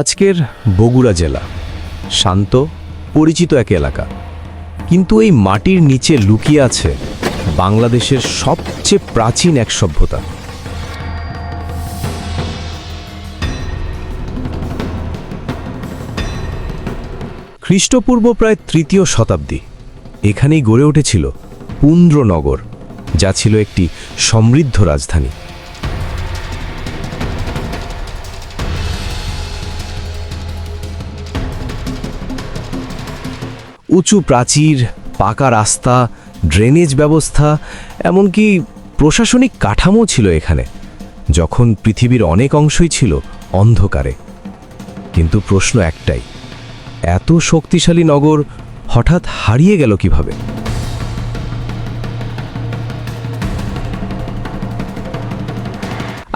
আজকের বগুড়া জেলা শান্ত পরিচিত এক এলাকা, কিন্তু এই মাটির নিচে লুকিয়ে আছে বাংলাদেশের সবচেয়ে প্রাচীন এক সভ্যতা। খ্রিস্টপূর্ব প্রায় ৩য় শতাব্দী এখানেই গড়ে উঠেছিল পুন্দ্রনগর, যা ছিল একটি সমৃদ্ধ রাজধানী। উঁচু প্রাচীর, পাকা রাস্তা, ড্রেনেজ ব্যবস্থা, এমনকি প্রশাসনিক কাঠামো ছিল এখানে, যখন পৃথিবীর অনেক অংশই ছিল অন্ধকারে। কিন্তু প্রশ্ন একটাই, এত শক্তিশালী নগর হঠাৎ হারিয়ে গেল কিভাবে?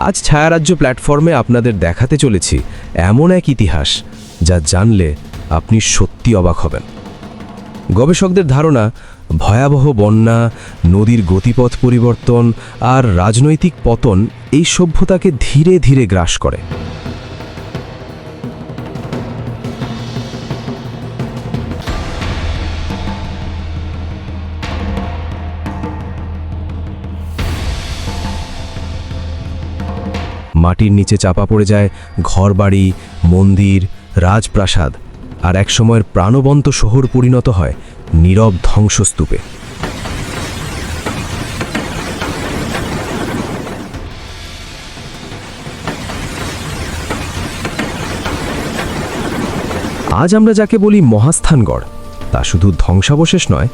আজ ছায়ারাজ্য প্ল্যাটফর্মে আপনাদের দেখাতে চলেছি এমন এক ইতিহাস যা জানলে আপনি সত্যি অবাক হবেন। গবেষকদের ধারণা, ভয়াবহ বন্যা, নদীর গতিপথ পরিবর্তন আর রাজনৈতিক পতন এই সভ্যতাকে ধীরে ধীরে গ্রাস করে। মাটির নিচে চাপা পড়ে যায় ঘরবাড়ি, মন্দির, রাজপ্রাসাদ, আর একসময়ের প্রাণবন্ত শহর পরিণত হয় নীরব ধ্বংসস্তূপে। আজ আমরা যাকে বলি মহাস্থানগড়, তা শুধু ধ্বংসাবশেষ নয়,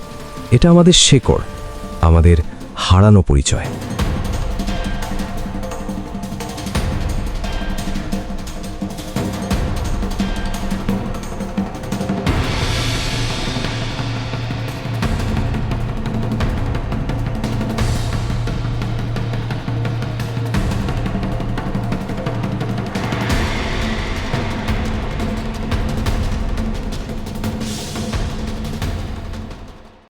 এটা আমাদের শেকড়, আমাদের হারানো পরিচয়।